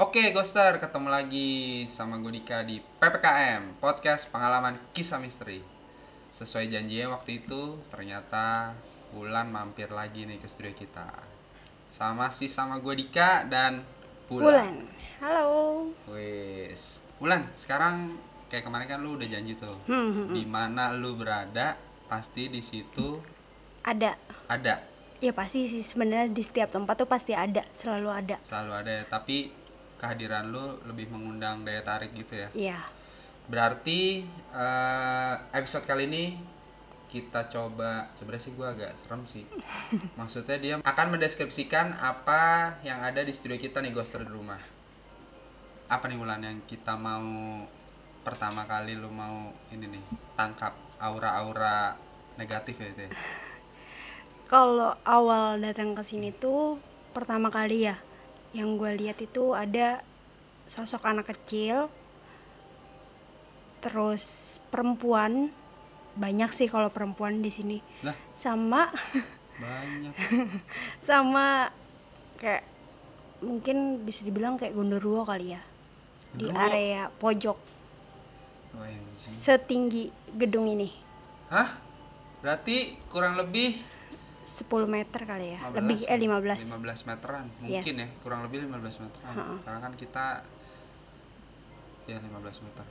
Oke, Ghoster, ketemu lagi sama gue Dika di PPKM, Podcast Pengalaman Kisah Misteri. Sesuai janjinya waktu itu, ternyata Wulan mampir lagi nih ke studio kita. Sama gue Dika dan Wulan. Wulan, halo. Wes, Wulan, sekarang kayak kemarin kan lu udah janji tuh. Di mana lu berada, pasti di situ Ada. ada. Ya pasti sih, sebenarnya di setiap tempat tuh pasti ada, selalu ada. Selalu ada, tapi kehadiran lu lebih mengundang daya tarik gitu ya. Iya. Berarti episode kali ini kita coba, sebenarnya sih gue agak serem sih. Maksudnya dia akan mendeskripsikan apa yang ada di studio kita nih, Ghoster di rumah. Apa nih Wulan yang kita mau pertama kali lu mau ini nih tangkap aura-aura negatif ya itu ya? Kalau awal datang ke sini tuh pertama kali ya, yang gue lihat itu ada sosok anak kecil, terus perempuan, banyak sih kalau perempuan di sini. Lah, Sama banyak. sama kayak mungkin bisa dibilang kayak gondoruo kali ya. Di Gondoruo? area pojok OMG. setinggi gedung ini. Hah? Berarti kurang lebih 10 meter kali ya, 15, lebih 15. 15 meteran mungkin Yes. ya, kurang lebih 15 meteran. Karena kan kita ya 15 meter.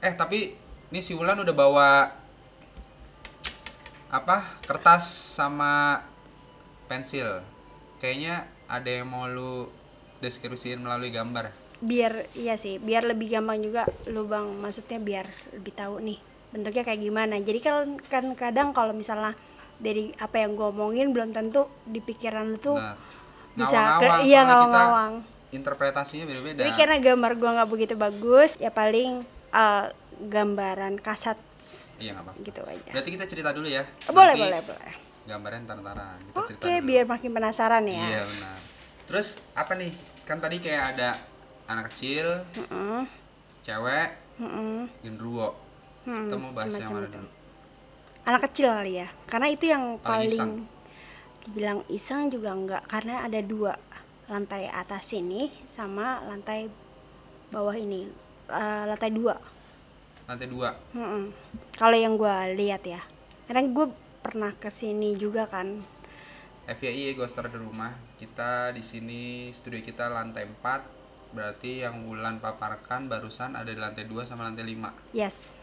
Tapi ini si Wulan udah bawa apa? Kertas sama pensil. Kayaknya ada yang mau lu deskripsiin melalui gambar. Biar iya sih, biar lebih gampang juga lu Bang, maksudnya biar lebih tahu nih bentuknya kayak gimana. Jadi kan kadang kalau misalnya dari apa yang gue omongin belum tentu di pikiran lu tuh Nah, bisa ngawang-ngawang, iya soalnya ngawang-ngawang. kita interpretasinya beda-beda. Jadi karena gambar gue nggak begitu bagus, ya paling gambaran kasat Iya, nggak apa-apa. gitu aja. Berarti kita cerita dulu ya. Boleh. Gambarnya ntar-ntaran. Kita cerita Oke, dulu. biar makin penasaran ya. Iya, benar. Terus apa nih? Kan tadi kayak ada anak kecil, cewek, genderuwo. Kita mau bahas yang semacam mana itu. dulu? Anak kecil kali ya, karena itu yang Paling iseng. dibilang iseng juga enggak, karena ada dua, lantai atas ini sama lantai bawah ini, lantai 2. Lantai 2. Kalau yang gue lihat ya, karena gue pernah kesini juga kan. FYI Ghoster di rumah. Kita di sini studio kita lantai 4. Berarti yang Wulan paparkan barusan ada di lantai 2 sama lantai 5. Yes,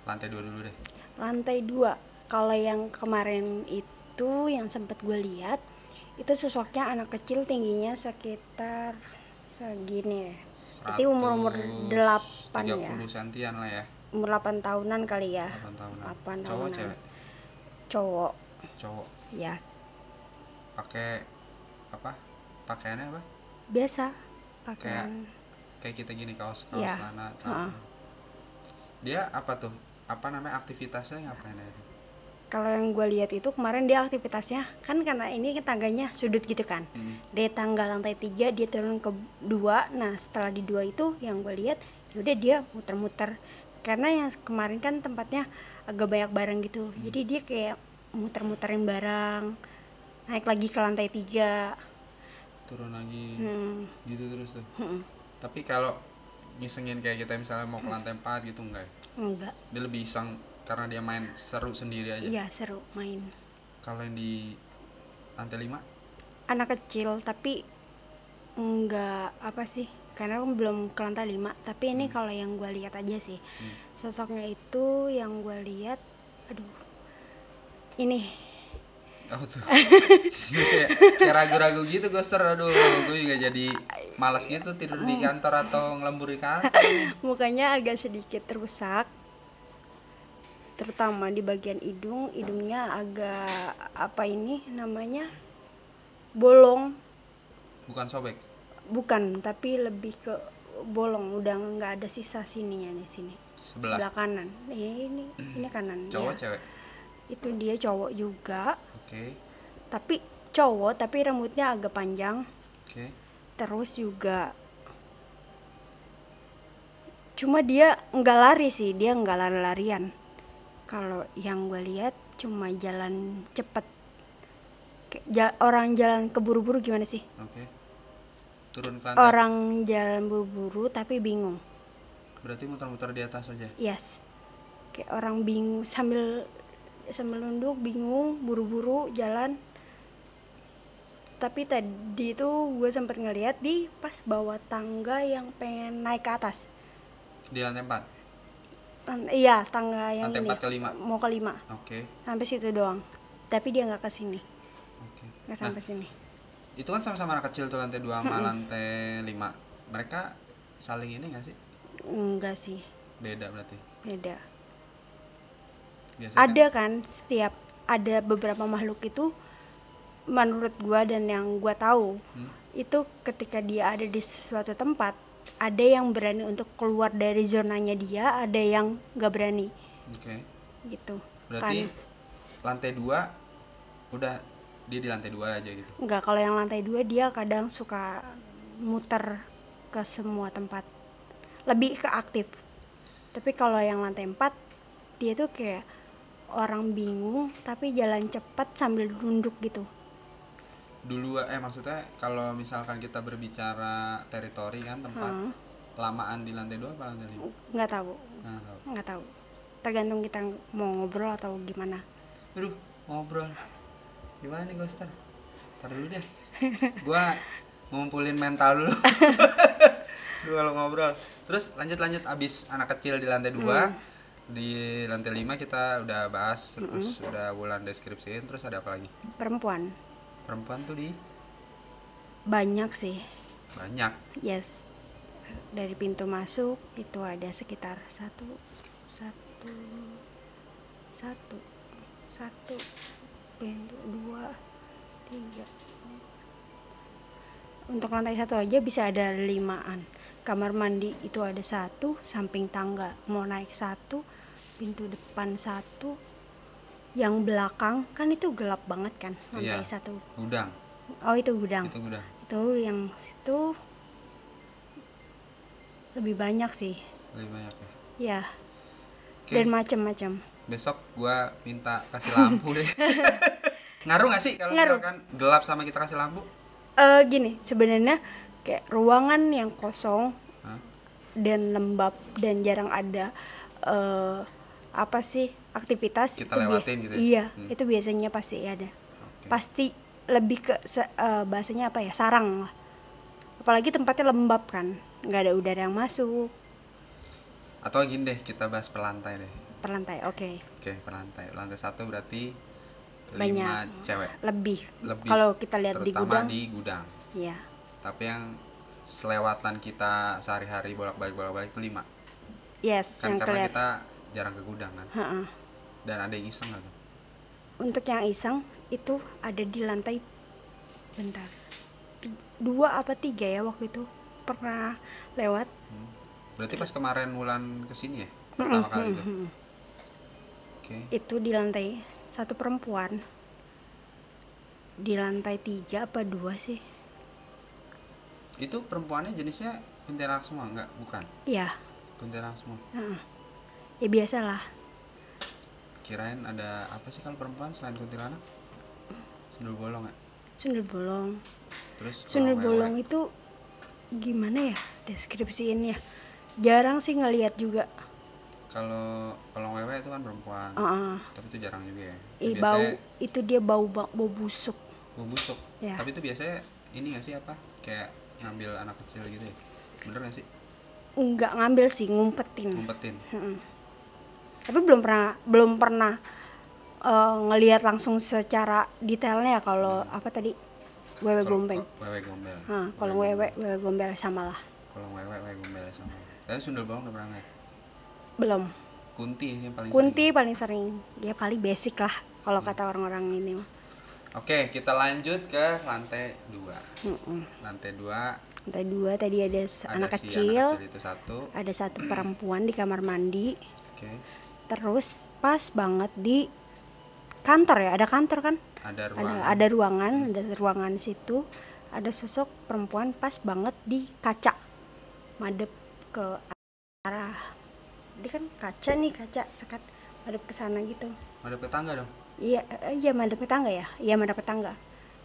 Lantai 2 dulu deh. lantai 2. Kalau yang kemarin itu yang sempat gue lihat, itu sosoknya anak kecil, tingginya sekitar segini. Itu umur 8 ya. 30 sentian lah ya. Umur 8 tahunan kali ya. 8 tahunan. 8 Cowok tahunan. cewek? Cowok. Cowok. Yes. Pakai apa? Pakaiannya apa? Biasa pakaian. Kayak kita gini, kaos Iya. celana. Dia apa tuh? Apa namanya, aktivitasnya ngapain aja? Kalau yang gue lihat itu kemarin dia aktivitasnya kan karena ini tangganya sudut gitu kan. Dari tangga lantai 3 dia turun ke 2. Nah, setelah di 2 itu yang gue lihat udah dia muter-muter. Karena yang kemarin kan tempatnya agak banyak barang gitu. Jadi dia kayak muter-muterin barang. Naik lagi ke lantai 3. Turun lagi. Gitu terus tuh. Tapi kalau ngisengin kayak kita misalnya mau ke lantai 4 gitu enggak ya? Enggak. Dia lebih iseng karena dia main seru sendiri aja. Iya, seru main. Kalau yang di lantai 5? Anak kecil tapi enggak apa sih, karena aku belum ke lantai 5. Tapi ini kalau yang gue lihat aja sih, sosoknya itu yang gue lihat, aduh, ini Oh tuh. kayak ragu-ragu gitu, Ghoster. Aduh, gue juga jadi malas gitu tidur di kantor atau ngelembur di kantor. mukanya agak sedikit rusak, terutama di bagian hidungnya agak apa ini namanya, bolong. Bukan sobek. Bukan, tapi lebih ke bolong, udah nggak ada sisa sininya di sini. Sebelah Kanan. Ini kanan. cowok ya. cewek. Itu dia cowok juga. Oke. Tapi cowok, tapi rambutnya agak panjang. Oke. Terus juga cuma dia nggak lari sih, dia nggak lari-larian. Kalau yang gue lihat cuma jalan cepet, kayak orang jalan keburu-buru gimana sih. Oke. turun ke lantai. Orang jalan buru-buru tapi bingung. Berarti muter-muter di atas aja. Yes. Kayak orang bingung sambil nunduk, bingung, buru-buru jalan. Tapi tadi itu gue sempet ngeliat di pas bawah tangga yang pengen naik ke atas. Di lantai 4? Iya, tangga yang lantai ini 4 ke 5? mau ke 5. Oke. Sampai situ doang. Tapi dia gak kesini. Oke. Gak sampai sini. Itu kan sama-sama anak kecil tuh, lantai 2 sama lantai 5. Mereka saling ini gak sih? Enggak sih. Beda berarti? Beda. Biasanya Ada kan setiap ada beberapa makhluk itu menurut gua dan yang gua tahu itu ketika dia ada di suatu tempat ada yang berani untuk keluar dari zonanya dia, ada yang nggak berani. Oke. Gitu. Berarti Kan. lantai 2 udah dia di lantai 2 aja gitu? Enggak, kalau yang lantai 2 dia kadang suka muter ke semua tempat. Lebih ke aktif. Tapi kalau yang lantai 4 dia tuh kayak orang bingung tapi jalan cepat sambil nunduk gitu. Dulu maksudnya kalau misalkan kita berbicara teritori kan, tempat lamaan di lantai 2 apa lantai 5? Nggak tahu. Nah, Nggak tahu. Tergantung kita mau ngobrol atau gimana. aduh, ngobrol gimana nih Ghoster? Ntar dulu deh. Gua ngumpulin mental dulu. Dulu kalau ngobrol. Terus lanjut abis anak kecil di lantai 2, di lantai 5 kita udah bahas, terus udah Wulan deskripsiin, terus ada apa lagi? Perempuan Tuh di banyak sih. banyak. Yes. Dari pintu masuk itu ada sekitar satu pintu, 2, 3. Untuk lantai 1 aja bisa ada 5-an. Kamar mandi itu ada 1, samping tangga mau naik 1, pintu depan 1, yang belakang kan itu gelap banget kan, lantai 1. Gudang. Oh, itu gudang. Itu yang situ lebih banyak sih. Lebih banyak ya? Ya. Okay. Dan macam-macam. Besok gua minta kasih lampu deh. Ngaruh gak sih kalau misalkan gelap sama kita kasih lampu? Gini, sebenarnya kayak ruangan yang kosong dan lembab dan jarang ada aktivitas kita itu lewatin gitu ya? Iya, itu biasanya pasti ada. Okay. Pasti lebih ke bahasanya apa ya, sarang lah. Apalagi tempatnya lembab kan, nggak ada udara yang masuk. Atau gini deh, kita bahas per lantai deh. Per lantai, oke. Oke, per lantai. Lantai 1 berarti banyak 5 cewek. Lebih. Kalau kita lihat di gudang. Terutama di gudang. Iya. Tapi yang selewatan kita sehari-hari bolak-balik itu 5. Yes, kan karena kita jarang ke gudang kan. Dan ada yang iseng nggak tuh? Untuk yang iseng itu ada di lantai, bentar, 2 apa 3 ya waktu itu pernah lewat. Berarti pas kemarin Wulan kesini ya, pertama kali itu. Okay. Itu di lantai 1 perempuan, di lantai 3 apa 2 sih. Itu perempuannya jenisnya kuntilanak semua nggak? Bukan? Iya. Kuntilanak semua. Ya biasalah. Kirain ada apa sih kalau perempuan selain kuntilanak? Sundel bolong ya? Sundel bolong. Terus sundel bolong itu gimana ya deskripsiinnya? Jarang sih ngelihat juga. Kalau wewe itu kan perempuan. Tapi itu jarang juga ya. Bau itu dia bau busuk. Bau busuk. Ya. Tapi itu biasanya ini nggak sih apa? Kayak ngambil anak kecil gitu ya? Bener nggak sih? Enggak ngambil sih, ngumpetin. Tapi belum pernah ngelihat langsung secara detailnya kalau apa tadi wewe gombeng. Wewe gombel. Kalau wewe gombel sama lah. Kalau wewe gombel sama. Tapi sundel bolong udah pernah nggak? Belum. Kunti yang paling sering. Paling sering. Ya paling basic lah kalau kata orang-orang ini. Oke, kita lanjut ke lantai 2. Lantai 2 tadi ada anak kecil itu 1. Ada 1 perempuan di kamar mandi. Oke. Terus pas banget di kantor ya, ada kantor kan? Ada ruangan situ. Ada sosok perempuan pas banget di kaca, madep ke arah. Dia kan kaca sekat, madep ke sana gitu. Madep ke tangga dong? Iya madep ke tangga ya. Iya madep ke tangga.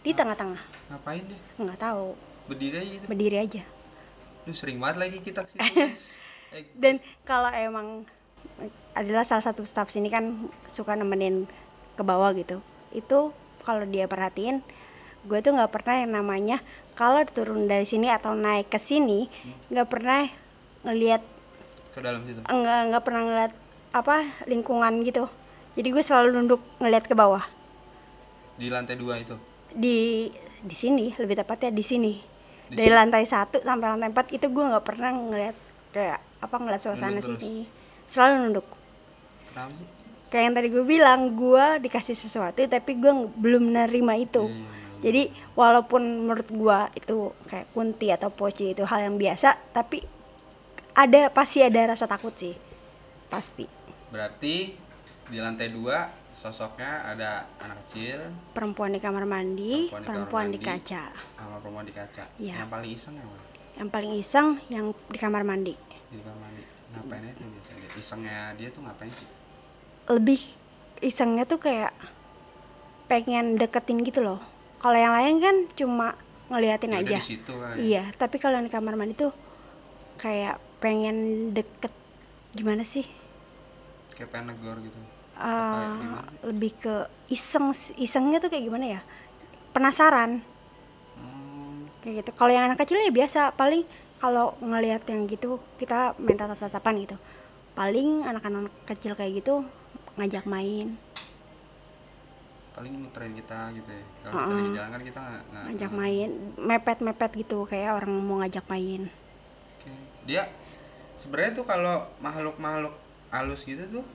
Di tengah-tengah. Ngapain deh? Nggak tahu. Berdiri aja gitu. berdiri aja. Lu sering banget lagi kita ke situ, guys. Dan kalau emang adalah salah satu staff sini kan suka nemenin ke bawah gitu, itu kalau dia perhatiin, gue tuh nggak pernah yang namanya kalau turun dari sini atau naik ke sini nggak pernah ngelihat ke dalam situ. nggak pernah ngeliat apa lingkungan gitu. Jadi gue selalu nunduk ngeliat ke bawah. Di lantai 2 itu. Di sini lebih tepatnya di sini. Di Dari sini? lantai 1 sampai lantai 4 itu gue nggak pernah ngeliat kayak apa ngeliat suasana Nunduk terus? sini. Selalu nunduk. Kenapa sih? Kayak yang tadi gue bilang, gue dikasih sesuatu tapi gue belum nerima itu. Jadi walaupun menurut gue itu kayak kunti atau poci itu hal yang biasa, tapi pasti ada rasa takut sih, pasti. Berarti di lantai 2 sosoknya ada anak kecil, Perempuan di kamar mandi, Perempuan di perempuan kamar di mandi. kaca. sama perempuan di kaca. Iya. Yang paling iseng yang mana? Yang paling iseng yang di kamar mandi. Di kamar mandi. Ngapain aja tuh biasanya? Isengnya dia tuh ngapain sih? Lebih isengnya tuh kayak pengen deketin gitu loh. Kalau yang lain kan cuma ngeliatin Ya udah aja. di situ kali. Iya, tapi kalau yang di kamar mandi tuh kayak pengen deket, gimana sih? Kayak pengen negor gitu. Eh, lebih ke isengnya tuh kayak gimana ya? Penasaran kayak gitu. Kalau yang anak kecil ya biasa, paling kalau ngelihat yang gitu kita main tatap-tatapan gitu. Paling anak-anak kecil kayak gitu ngajak main, Paling muterin kita gitu ya. Kalau kita lagi jalan kan kita nggak ngajak main, mepet-mepet gitu kayak orang mau ngajak main. Oke. Dia sebenarnya tuh kalau makhluk-makhluk halus gitu tuh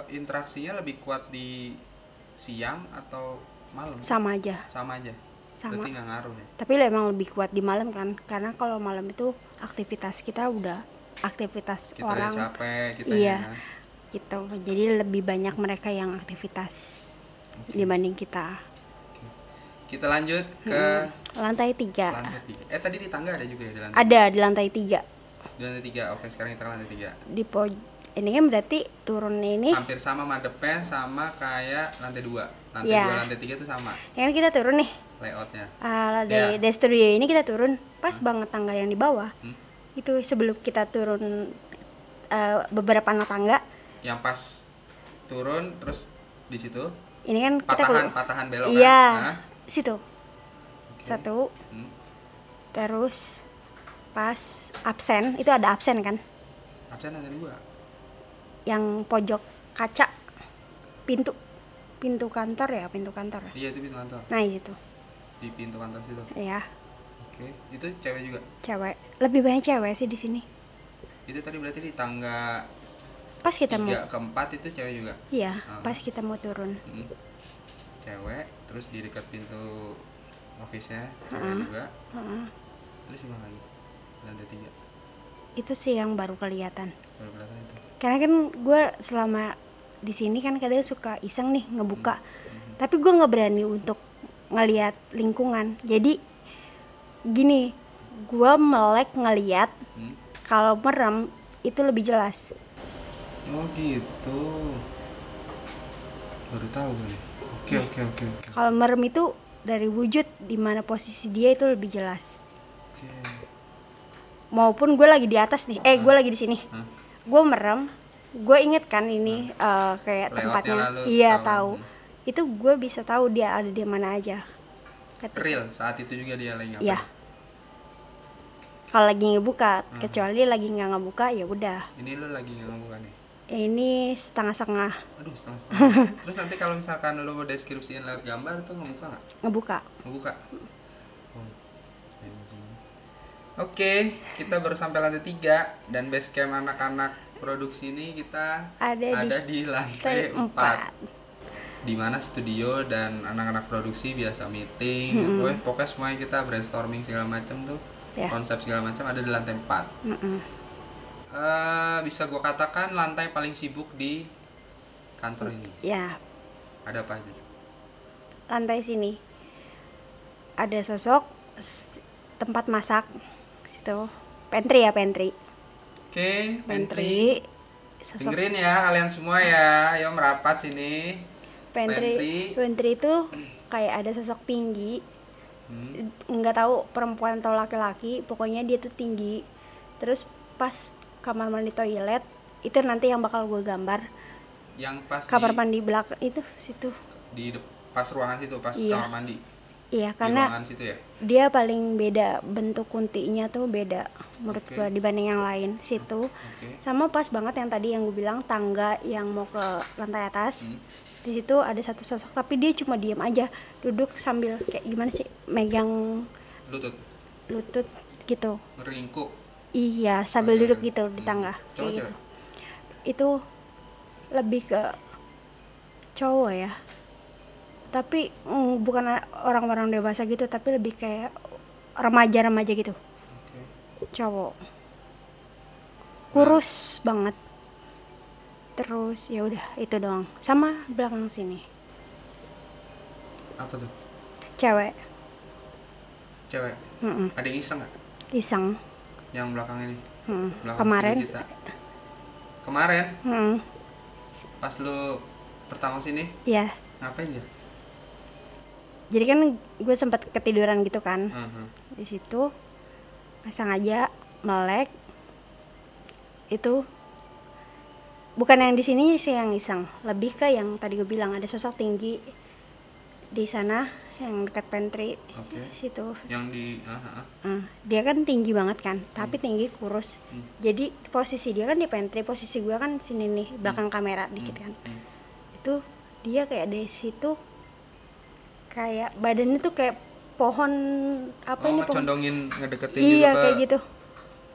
interaksinya lebih kuat di siang atau malam? Sama aja. Sama aja. Sama. Berarti nggak ngaruh ya. Tapi emang lebih kuat di malam kan, karena kalau malam itu aktivitas kita udah aktivitas Kita orang. udah capek kita Iya. ya. Gitu. Jadi lebih banyak mereka yang aktivitas dibanding kita. Kita lanjut ke Lantai 3. lantai 3. Tadi di tangga ada juga ya di lantai. Ada di lantai 3. Di lantai 3. Oke, sekarang kita ke lantai 3. Di ini kan berarti turunnya ini. Hampir sama madepnya sama kayak lantai 2. Lantai Iya. 2 lantai 3 tuh sama Ya kan kita turun nih. layoutnya. Dari studio ini kita turun pas banget tangga yang di bawah. Hmm. Itu sebelum kita turun beberapa anak tangga. Yang pas turun terus di situ Ini kan kita patahan belok iya, kan? Nah, situ. oke. Satu. Hmm. Terus pas absen, itu ada absen kan? Absen ada 2. Yang pojok kaca pintu kantor ya, pintu kantor. Iya, itu pintu kantor. Nah, itu. Di pintu kantor situ. Ya, Oke, itu cewek juga. cewek. Lebih banyak cewek sih di sini. Itu tadi berarti di tangga Pas kita 3 mau ke 4 itu cewek juga. Iya, pas kita mau turun. Cewek, terus di dekat pintu office-nya cewek juga. Heeh. Terus gimana lagi? Lantai 3. Itu sih yang baru kelihatan. Baru kelihatan itu. Karena kan gue selama di sini kan kadang suka iseng nih ngebuka. Tapi gue nggak berani untuk ngelihat lingkungan. Jadi gini, gue melek ngelihat kalau merem itu lebih jelas. Oh gitu. Baru tahu gue. Oke. Kalau merem itu dari wujud di mana posisi dia itu lebih jelas. Oke. Maupun gue lagi di atas nih, gue lagi di sini. Gue merem, gue inget kan ini kayak Layoutnya tempatnya. lalu Iya tahu. tahu. Itu gue bisa tahu dia ada di mana aja. Real saat itu juga dia lagi ngapain? Iya. Kalau lagi ngebuka, kecuali lagi nggak ngebuka ya udah. Ini lu lagi nggak ngebuka nih? Ini setengah-setengah Aduh, setengah-setengah. Terus nanti kalau misalkan lu mau deskripsiin lewat gambar tuh ngebuka nggak? ngebuka. Ngebuka. Oh, anjing. Oke, kita baru sampai lantai 3 dan base camp anak-anak produksi ini kita Ada di lantai 4. Di mana studio dan anak-anak produksi biasa meeting, pokoknya semuanya kita brainstorming segala macam tuh. Ya. Konsep segala macam ada di lantai 4. Bisa gue katakan lantai paling sibuk di kantor ini. Ya, Ada apa aja tuh? lantai sini ada sosok tempat masak situ, pantry ya, pantry. Oke, pantry. Sosok Dengerin ya kalian semua ya, ayo merapat sini. pantry itu kayak ada sosok tinggi nggak tahu perempuan atau laki-laki, pokoknya dia tuh tinggi. Terus pas kamar mandi toilet itu nanti yang bakal gue gambar. Yang pas kamar mandi belakang itu situ. Pas ruangan situ, pas Iya. kamar mandi. Iya, Di karena ruangan situ ya. dia paling beda, bentuk kuntinya tuh beda menurut Oke. gue dibanding yang lain situ. Oke. Sama pas banget yang tadi yang gue bilang tangga yang mau ke lantai atas. Di situ ada satu sosok tapi dia cuma diam aja, duduk sambil kayak gimana sih, megang lutut gitu. Ngeringkuk. Iya, sambil Oke. duduk gitu di tangga Cowok kayak gitu. cewek? Itu lebih ke cowok ya. Tapi bukan orang-orang dewasa gitu, tapi lebih kayak remaja-remaja gitu. Oke. Cowok. Kurus banget. Terus ya udah itu doang. Sama belakang sini. Apa tuh? Cewek. Cewek. Mm-mm. Ada yang iseng nggak? Iseng. Yang belakang ini. Belakang Kemarin. studio kita. Kemarin Mm. pas lu pertama sini Ya. ngapain dia? Jadi kan gue sempat ketiduran gitu kan. Di situ sengaja melek. Itu bukan yang di sini sih yang iseng, lebih ke yang tadi gue bilang ada sosok tinggi di sana yang dekat pantry. Oke. Situ. Yang di Dia kan tinggi banget kan, tapi tinggi kurus. Jadi posisi dia kan di pantry, posisi gue kan sini nih belakang kamera dikit kan. Itu dia kayak dari situ kayak badannya tuh kayak pohon apa ini pohon. Condongin ngedeketin Iya gitu kayak gitu.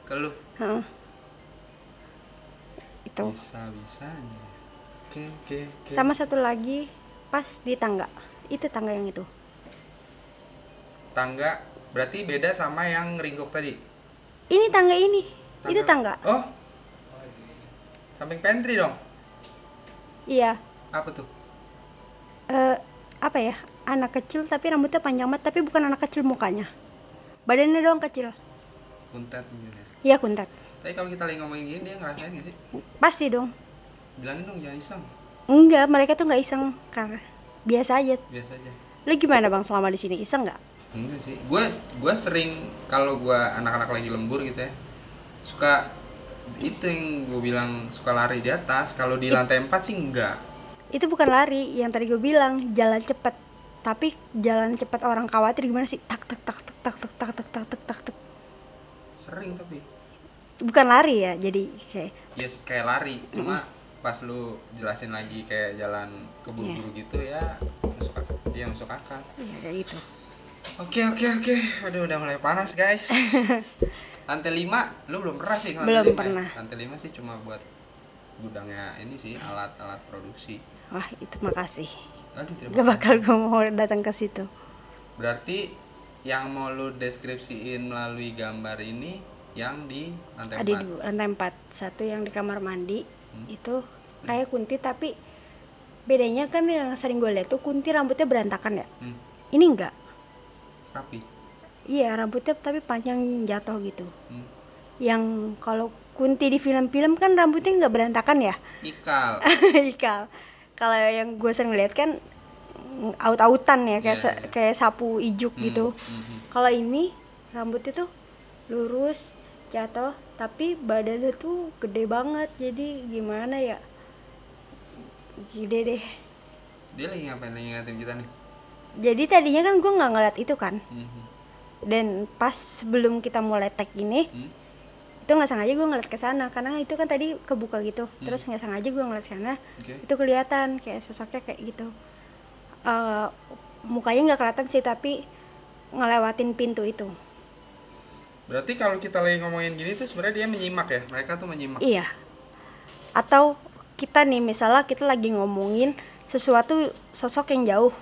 ke lu. Heeh. Itu. Bisa-bisanya. Oke. Sama satu lagi pas di tangga. Itu tangga yang itu. Tangga berarti beda sama yang ringkuk tadi. Ini tangga ini. Itu tangga. Oh. Samping pantry dong. Iya. Apa tuh? Apa ya? Anak kecil tapi rambutnya panjang banget, tapi bukan anak kecil mukanya. Badannya doang kecil. Kuntet mungkin ya. Iya, kuntet. Tapi kalau kita lagi ngomongin gini dia ngerasain gak sih? Pasti dong. Bilangin dong jangan iseng. Enggak, mereka tuh nggak iseng karena biasa aja. Biasa aja. Lu gimana bang selama di sini, iseng nggak? Enggak sih. Gue sering kalau gue anak-anak lagi lembur gitu ya, suka itu yang gue bilang suka lari di atas. Kalau di lantai 4 sih enggak. Itu bukan lari, yang tadi gue bilang jalan cepet. Tapi jalan cepet orang khawatir gimana sih? Tak tak tak tak tak tak tak tak tak tak tak tak. Sering tapi. Bukan lari ya, jadi kayak. Yes, kayak lari. Cuma pas lu jelasin lagi kayak jalan keburu-buru gitu ya masuk akal. Iya masuk akal. Iya kayak gitu. Oke. Aduh udah mulai panas guys. Lantai 5 lu belum pernah sih ke lantai Belum 5 pernah. Ya? Lantai 5 sih cuma buat gudangnya ini sih alat-alat produksi. Wah itu makasih. Aduh terima Gak bakal gue mau datang ke situ. Berarti yang mau lu deskripsiin melalui gambar ini yang di lantai 4. Ada di lantai 4. Satu yang di kamar mandi. Itu kayak kunti tapi bedanya kan yang sering gue lihat tuh kunti rambutnya berantakan ya. Ini enggak. Rapi. Iya rambutnya tapi panjang jatuh gitu. Yang kalau kunti di film-film kan rambutnya nggak berantakan ya. Ikal. Ikal. Kalau yang gue sering lihat kan aut-autan ya kayak kayak sapu ijuk gitu. Kalau ini rambutnya tuh lurus jatuh tapi badannya tuh gede banget, jadi gimana ya, gede deh. Dia lagi ngapain, lagi ngeliatin kita nih? Jadi tadinya kan gue nggak ngeliat itu kan. Dan pas sebelum kita mulai tag ini itu nggak sengaja gue ngeliat ke sana karena itu kan tadi kebuka gitu. Terus nggak sengaja gue ngeliat sana. Itu kelihatan kayak sosoknya kayak gitu. Mukanya nggak kelihatan sih tapi ngelewatin pintu itu. Berarti kalau kita lagi ngomongin gini tuh sebenarnya dia menyimak ya, mereka tuh menyimak. Iya. Atau kita nih misalnya kita lagi ngomongin sesuatu sosok yang jauh,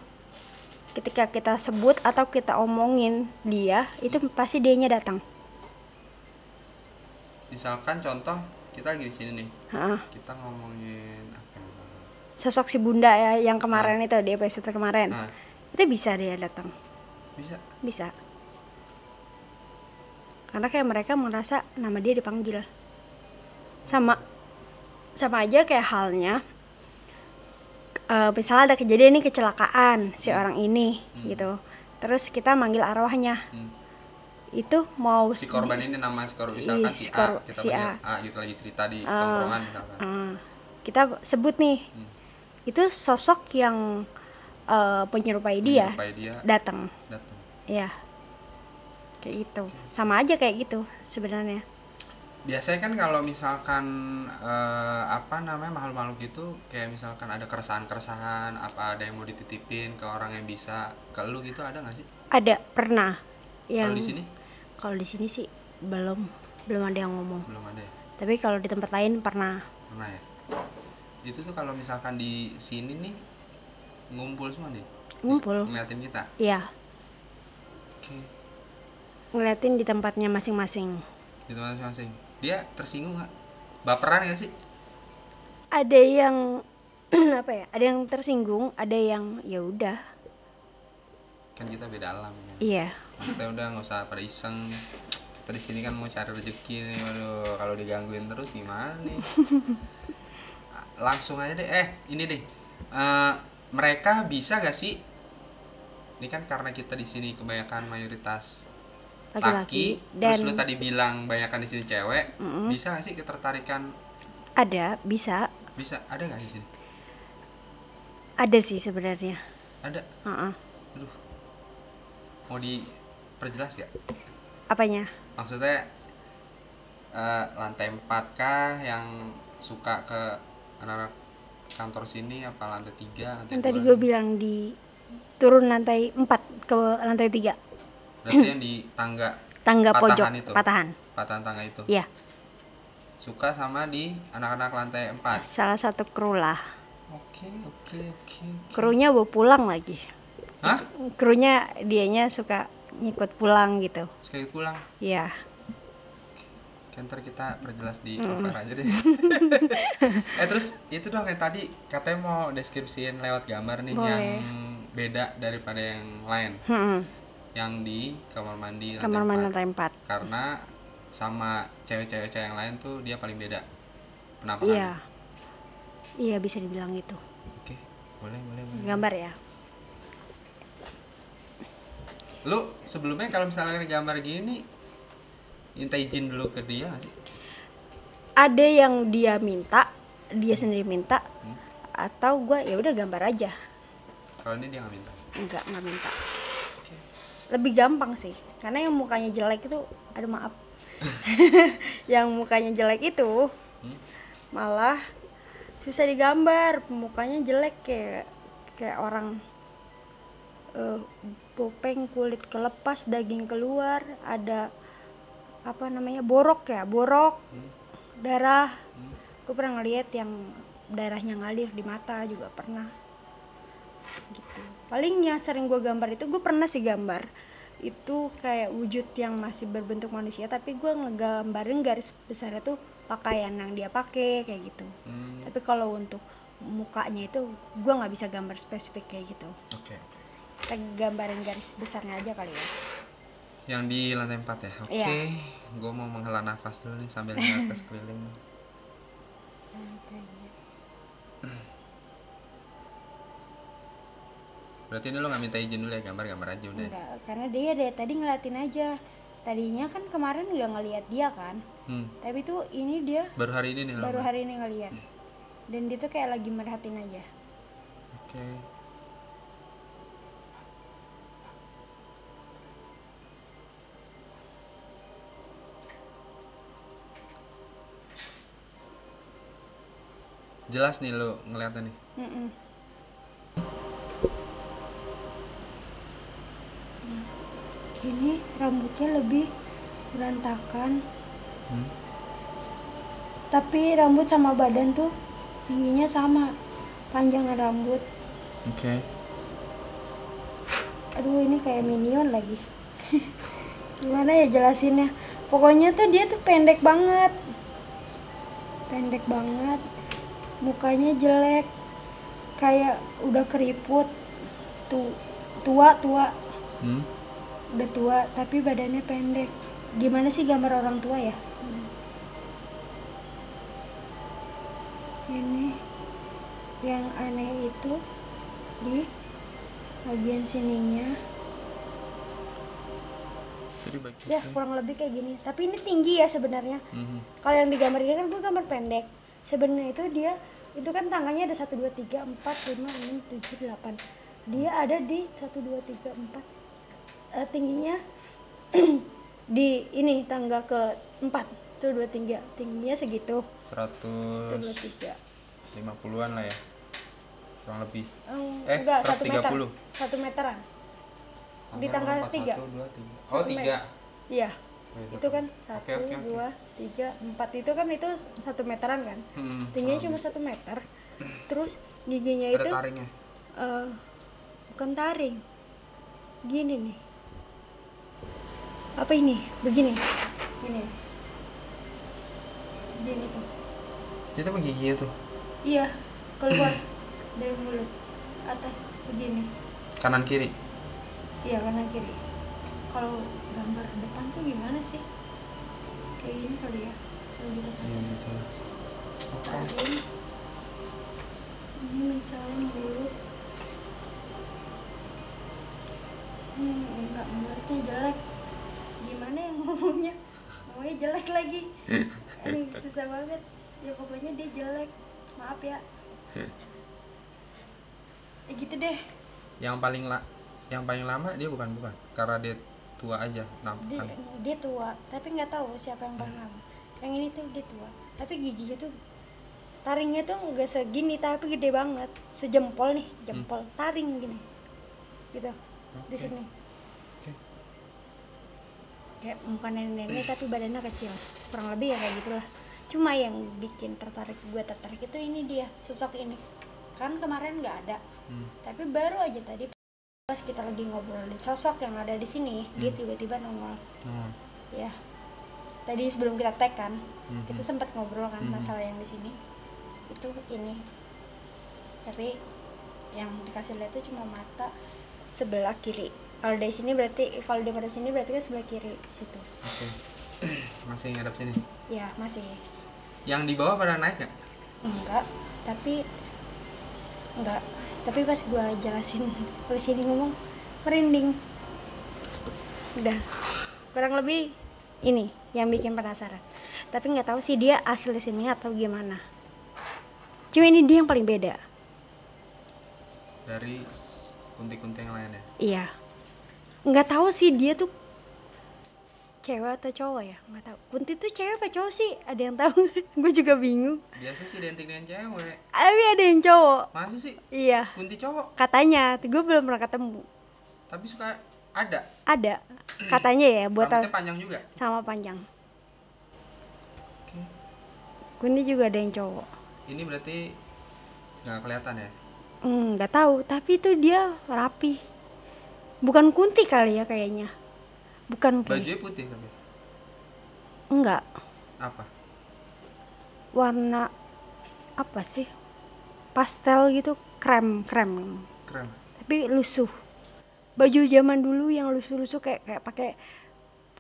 ketika kita sebut atau kita omongin dia, itu pasti dianya datang. Misalkan contoh kita lagi di sini nih, kita ngomongin apa? Sosok si bunda ya yang kemarin itu di episode kemarin, itu bisa dia datang. Bisa. Karena kayak mereka merasa nama dia dipanggil. Sama aja kayak halnya misalnya ada kejadian nih kecelakaan si orang ini gitu. terus kita manggil arwahnya. Itu mau Si korban ini nama si korban misalkan si A, kita panggil A gitu lagi cerita di tongkrongan misalkan. Kita sebut nih. Itu sosok yang penyerupai dia datang. Ya. Kayak gitu. Sama aja kayak gitu sebenarnya. Biasanya kan kalau misalkan makhluk-makhluk gitu kayak misalkan ada keresahan-keresahan, apa ada yang mau dititipin ke orang yang bisa ke lu gitu, ada nggak sih? Ada, pernah. Kalau di sini? Kalau di sini sih belum ada yang ngomong. Belum ada ya? Tapi kalau di tempat lain pernah. Pernah ya? Itu tuh kalau misalkan di sini nih ngumpul semua nih? Ngumpul. Ngeliatin kita? Iya. Oke. Ngeliatin di tempatnya masing-masing. Di tempat masing-masing. Dia tersinggung nggak? Baperan nggak sih? Ada yang apa ya? Ada yang tersinggung, ada yang ya udah. Kan kita beda alam ya. Iya. Maksudnya udah nggak usah pada iseng. Kita di sini kan mau cari rezeki nih, waduh kalau digangguin terus gimana nih? Langsung aja deh. Ini deh. Mereka bisa gak sih? Ini kan karena kita di sini kebanyakan mayoritas laki, dan terus lu tadi bilang banyakan di sini cewek, bisa gak sih ketertarikan? Ada, bisa. Bisa, ada nggak di sini? Ada sih sebenarnya. Ada. Aduh, mau diperjelas gak? Apanya? Maksudnya lantai 4 kah yang suka ke anak-anak kantor sini, apa lantai 3, lantai 2? Yang tadi gue bilang di turun lantai 4 ke lantai 3. Berarti yang di tangga pojok itu. patahan Tangga itu. Iya. Suka sama di anak-anak lantai 4. Salah satu kru lah. Oke. Krunya bawa pulang lagi. Hah? Krunya dianya suka ngikut pulang gitu. Sekali pulang? Iya. Ntar kita perjelas di cover aja deh. Terus itu dong yang tadi katanya mau deskripsiin lewat gambar nih. Boleh. Yang beda daripada yang lain. Yang di kamar mandi lantai 4. Karena sama cewek-cewek yang lain tuh dia paling beda penampakannya. Iya bisa dibilang gitu. Oke, boleh. Gambar ya. Lu sebelumnya kalau misalnya gambar gini minta izin dulu ke dia nggak sih? Ada yang dia sendiri minta, atau gue ya udah gambar aja. Kalau ini dia nggak minta? Nggak minta. Lebih gampang sih, karena yang mukanya jelek itu, aduh maaf, yang mukanya jelek itu malah susah digambar. Mukanya jelek kayak orang bopeng, kulit kelepas, daging keluar, ada borok, darah. Gue pernah ngeliat yang darahnya ngalir di mata juga pernah. Gitu. Palingnya sering gue gambar itu, gue pernah sih gambar itu kayak wujud yang masih berbentuk manusia, tapi gue ngegambarin garis besarnya tuh pakaian yang dia pakai kayak gitu. Tapi kalau untuk mukanya itu gue nggak bisa gambar spesifik kayak gitu. Oke. Kita gambarin garis besarnya aja kali ya. Yang di lantai 4 ya? Oke. Gue mau menghela nafas dulu nih sambil lihat ke sekeliling. Berarti ini lo gak minta izin dulu ya, gambar-gambar aja udah? Enggak, karena dia dari tadi ngeliatin aja. Tadinya kan kemarin gak ngeliat dia kan. Tapi tuh ini dia baru hari ini ngeliat. Dan dia tuh kayak lagi merhatiin aja. Oke. Jelas nih lo ngeliatnya nih? Ini rambutnya lebih berantakan. Tapi rambut sama badan tuh tingginya sama, panjangan rambut. Oke. Aduh, ini kayak minion lagi. Gimana ya jelasinnya? Pokoknya tuh dia tuh pendek banget, mukanya jelek, kayak udah keriput, tua. Udah tua tapi badannya pendek. Gimana sih gambar orang tua ya? Ini yang aneh itu di bagian sininya Jadi baik. Ya kurang lebih kayak gini. Tapi ini tinggi ya sebenarnya. Kalau yang digambar ini kan gue gambar pendek. Sebenarnya itu dia itu kan tangganya ada 1 2 3 4 5 6 7 8. Dia ada di 1 2 3 4. Tingginya di ini tangga ke 4. 1 2 3. Tingginya segitu. 1 2 3. 50-an lah ya. Kurang lebih. Enggak, 130. 1 meteran. Di tangga 3. 1, 2, 3. Oh, 3. Iya. Itu kan 1, 2, 3, 4 itu kan itu 1 meteran kan. Tingginya cuma 1 meter. Terus giginya itu ada taringnya. Bukan taring. Gini nih. Apa ini? Begini. Gini. Gini tuh. Itu apa giginya tuh? Iya, keluar dari mulut atas begini. Kanan kiri. Iya, kanan kiri. Kalau gambar depan tuh gimana sih? Kayak gini kali ya. Kalau gitu kan. Iya gitu lah. Taring. Ini misalnya mulut. Enggak, mulutnya jelek. Gimana yang ngomongnya? Ngomongnya jelek lagi. Ini susah banget. Ya pokoknya dia jelek. Maaf ya. Gitu deh. Yang paling lama dia bukan karena dia tua aja nampaknya. Dia tua, tapi nggak tahu siapa yang paling lama. Yang ini tuh dia tua, tapi giginya tuh taringnya tuh nggak segini tapi gede banget, sejempol nih, jempol taring gini, gitu. Di sini. Kayak muka nenek-nenek tapi badannya kecil, kurang lebih ya kayak gitulah. Cuma yang bikin gue tertarik itu ini dia, sosok ini. Kan kemarin nggak ada, tapi baru aja tadi pas kita lagi ngobrolin sosok yang ada di sini, dia tiba-tiba nongol. Ya, tadi sebelum kita tag kan, kita sempat ngobrol kan masalah yang di sini. Itu ini, tapi yang dikasih lihat itu cuma mata sebelah kiri. Kalau dari sini berarti, kalau di pada sini berarti kan sebelah kiri situ. Oke. Masih ngadap sini? Ya masih. Yang di bawah pada naik nggak? Enggak. Tapi pas gua jelasin kalau sini ngomong merinding. Udah. Kurang lebih ini yang bikin penasaran. Tapi nggak tahu sih dia asli sini atau gimana. Cuma ini dia yang paling beda dari kunti-kunti yang lainnya. Iya. Nggak tahu sih dia tuh cewek atau cowok ya, nggak tahu. Kunti tuh cewek apa cowok sih? Ada yang tahu? Gue juga bingung. Biasa sih identik dengan cewek. Tapi ada yang cowok. Masa sih? Iya. Kunti cowok? Katanya, gue belum pernah ketemu. Tapi suka ada. Ada. Katanya ya buat rambutnya panjang juga. Sama panjang. Oke. Kunti juga ada yang cowok. Ini berarti nggak kelihatan ya? Nggak tahu. Tapi itu dia rapi. Bukan kunti kali ya kayaknya. Bukan kayak. Bajunya putih tapi. Enggak. Apa? Warna apa sih? Pastel gitu, krem. Tapi lusuh. Baju zaman dulu yang lusuh-lusuh kayak pakai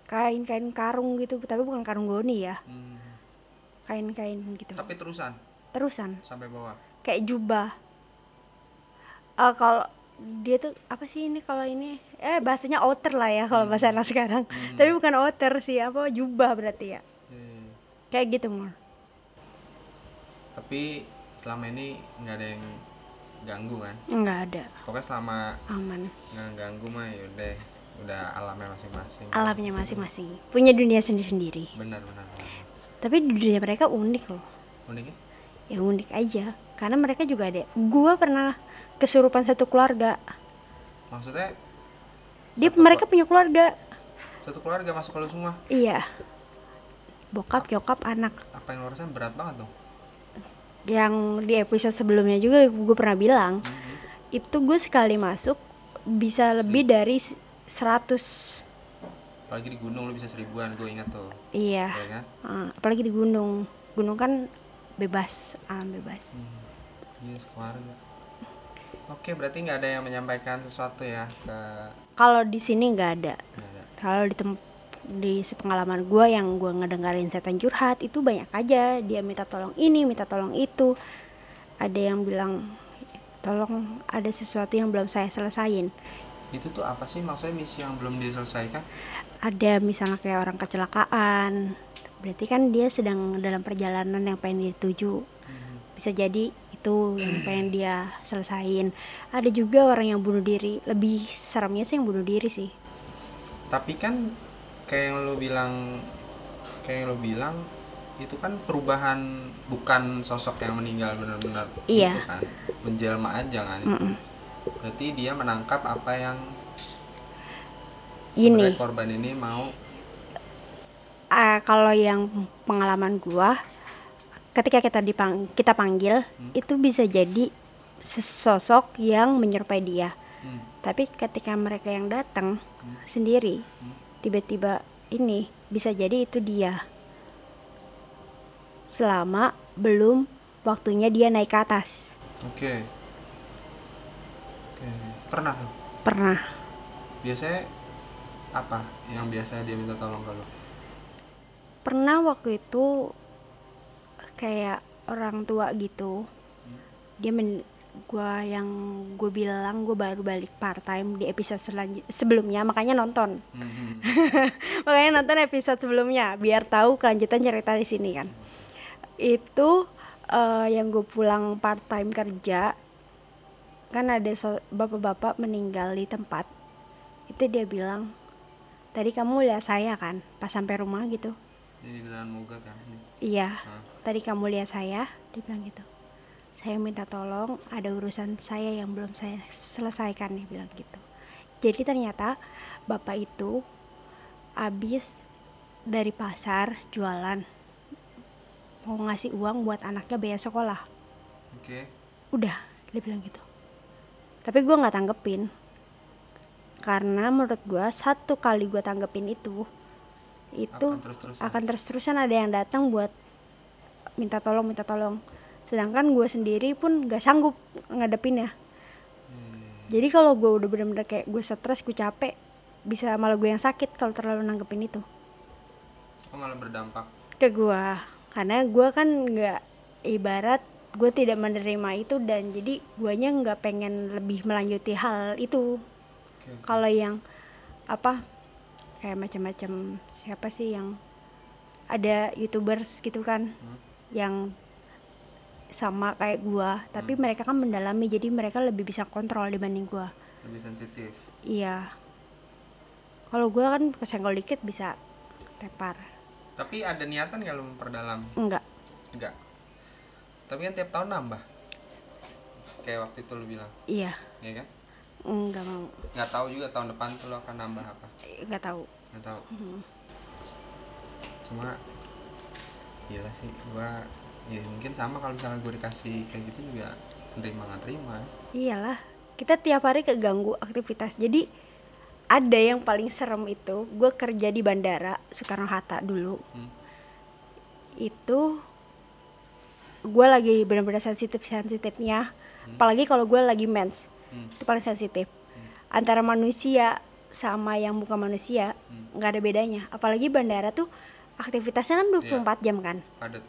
kain-kain karung gitu, tapi bukan karung goni ya. Kain-kain gitu. Tapi terusan sampai bawah. Kayak jubah. Kalau dia tuh apa sih ini kalau ini bahasanya outer lah ya kalau bahasa anak sekarang. Tapi bukan outer sih, apa jubah berarti ya. Kayak gitu Mor. Tapi selama ini nggak ada yang ganggu kan? Nggak ada. Pokoknya selama aman. Nggak ganggu mah udah alamnya masing-masing. Alamnya masing-masing. Punya dunia sendiri-sendiri. Benar. Tapi dunia mereka unik loh. Uniknya? Ya unik aja. Karena mereka juga ada. Gua pernah kesurupan satu keluarga. Maksudnya? Mereka punya keluarga. Satu keluarga masuk ke lu semua? Iya. Bokap, nyokap, anak. Apa yang lu rasain berat banget dong? Yang di episode sebelumnya juga gue pernah bilang, itu gue sekali masuk bisa lebih dari 100. Apalagi di gunung lu bisa 1000-an, gue ingat tuh. Iya kan? Apalagi di gunung kan bebas, alam bebas. Iya, sekeluarga. Oke, berarti nggak ada yang menyampaikan sesuatu ya ke. Kalau di sini nggak ada. Kalau di sepengalaman gue yang gue ngedengerin setan curhat itu banyak aja dia minta tolong ini, minta tolong itu. Ada yang bilang tolong ada sesuatu yang belum saya selesain. Itu tuh apa sih maksudnya misi yang belum diselesaikan? ada misalnya kayak orang kecelakaan, berarti kan dia sedang dalam perjalanan yang pengen dituju. Bisa jadi itu yang pengen dia selesain. Ada juga orang yang bunuh diri. Lebih seremnya sih yang bunuh diri sih. Tapi kan kayak yang lo bilang itu kan perubahan, bukan sosok yang meninggal benar-benar. Iya. Itu kan menjelma aja kan. Berarti dia menangkap apa yang sebenarnya korban ini mau. Kalau yang pengalaman gua, ketika kita panggil, itu bisa jadi sosok yang menyerupai dia. Tapi ketika mereka yang datang sendiri, tiba-tiba ini bisa jadi itu dia. Selama belum waktunya dia naik ke atas. Oke. Pernah? Pernah. Biasanya apa yang biasanya dia minta tolong kalau? Pernah waktu itu kayak orang tua gitu. Dia gue bilang gue baru balik part time di episode sebelumnya, makanya nonton. Makanya nonton episode sebelumnya biar tahu kelanjutan cerita di sini kan. Itu yang gue pulang part time kerja, kan ada bapak-bapak meninggal di tempat. Itu dia bilang, tadi kamu lihat saya kan pas sampai rumah gitu. Jadi dengan moga kan? Iya. Tadi kamu lihat saya, dia bilang gitu. Saya minta tolong, ada urusan saya yang belum saya selesaikan, dia bilang gitu. Jadi ternyata bapak itu habis dari pasar jualan, mau ngasih uang buat anaknya biaya sekolah. Oke. Udah, dia bilang gitu. Tapi gue nggak tanggepin, karena menurut gue satu kali gue tanggepin itu akan terus-terusan ada yang datang buat minta tolong. Sedangkan gue sendiri pun gak sanggup ngadepinnya. Jadi kalau gue udah bener-bener kayak gue stres, gue capek, bisa malah gue yang sakit kalau terlalu nanggepin itu. Kok malah berdampak ke gue, karena gue kan gak, ibarat gue tidak menerima itu, dan jadi guanya gak pengen lebih melanjuti hal itu. Kalau yang apa kayak macam-macam, siapa sih yang ada YouTubers gitu kan, yang sama kayak gua, tapi mereka kan mendalami, jadi mereka lebih bisa kontrol dibanding gua. Lebih sensitif. Iya. Kalau gua kan kesenggol dikit bisa tepar. Tapi ada niatan nggak lo memperdalam? Enggak. Tapi kan tiap tahun nambah. Kayak waktu itu lo bilang. Iya. Iya kan? Enggak mau. Nggak tahu juga tahun depan tuh lo akan nambah apa? Nggak tahu. Cuma gila sih, gua ya mungkin sama kalau misalnya gue dikasih kayak gitu juga nggak terima. Iyalah, kita tiap hari keganggu aktivitas. Jadi ada yang paling serem itu, gue kerja di bandara Soekarno-Hatta dulu. Itu gue lagi benar-benar sensitifnya, apalagi kalau gue lagi mens. Itu paling sensitif. Antara manusia sama yang bukan manusia nggak ada bedanya. Apalagi bandara tuh aktivitasnya kan 24 jam kan. Padat.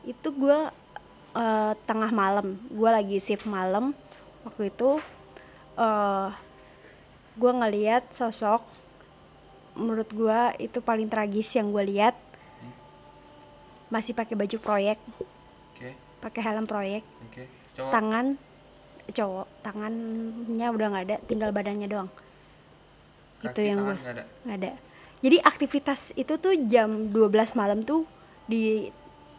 Itu gue tengah malam, gue lagi shift malam waktu itu, gue ngeliat sosok, menurut gue itu paling tragis yang gue lihat, masih pakai baju proyek, pakai helm proyek, tangannya udah nggak ada, tinggal badannya doang. Itu yang gue nggak ada. Jadi aktivitas itu tuh jam 12 malam tuh di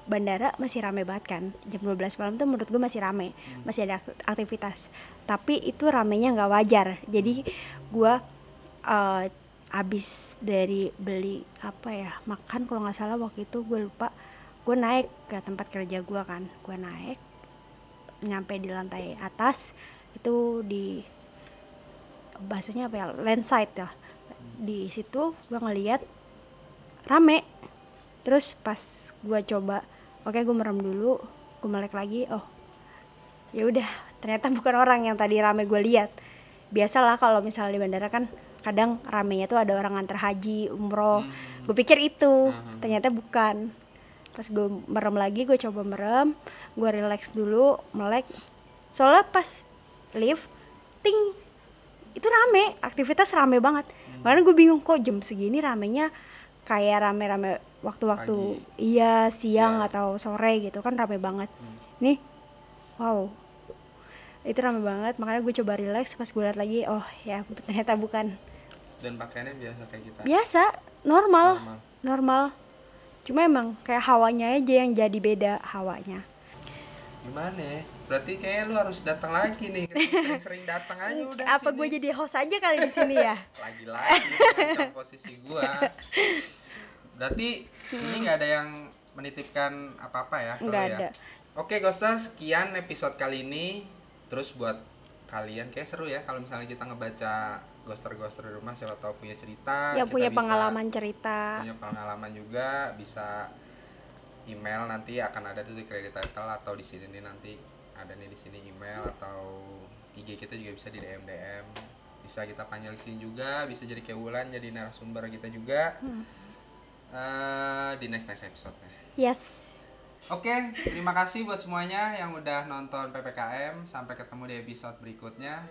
bandara masih rame banget kan. Jam 12 malam tuh menurut gue masih rame, masih ada aktivitas. Tapi itu ramenya nggak wajar. Jadi gue abis dari beli apa ya, makan kalau nggak salah waktu itu, gue lupa. Gue naik ke tempat kerja gue kan. Gue naik, nyampe di lantai atas itu, di bahasanya apa ya, landside ya. Di situ gue ngeliat rame. Terus pas gue coba, oke, gue merem dulu, gue melek lagi, oh ya udah, ternyata bukan orang yang tadi rame gue lihat. Biasalah kalau misalnya di bandara kan kadang ramenya tuh ada orang nganter haji, umroh. Gue pikir itu, ternyata bukan. Pas gue merem lagi, gue coba merem, gue relax dulu, melek. Soalnya pas lift, ting, itu rame, aktivitas rame banget. Makanya gue bingung kok jam segini ramenya kayak rame-rame waktu-waktu iya siang atau sore gitu kan rame banget. Nih, wow, itu rame banget. Makanya gue coba relax, pas gue lihat lagi, oh ya ternyata bukan. Dan pakaiannya biasa kayak kita. Biasa, normal. Cuma emang kayak hawanya aja yang jadi beda hawanya. Gimana ya? Berarti kayaknya lu harus datang lagi nih. Sering-sering datang aja udah. Apa gue jadi host aja kali di sini ya? Lagi-lagi macam posisi gua. Berarti ini nggak ada yang menitipkan apa-apa ya? Nggak ya? ada. Oke, Ghoster, sekian episode kali ini. Terus buat kalian kayak seru ya kalau misalnya kita ngebaca Ghoster-Ghoster di rumah, siapa tahu punya cerita. Ya kita punya bisa, pengalaman cerita. Punya pengalaman juga, bisa email nanti akan ada tuh di credit title atau di sini nih nanti ada nih di sini email atau IG kita juga bisa di DM, bisa kita panggil di sini juga, bisa jadi kayak Wulan jadi narasumber kita juga di next episode. Yes. Oke, terima kasih buat semuanya yang udah nonton PPKM. Sampai ketemu di episode berikutnya.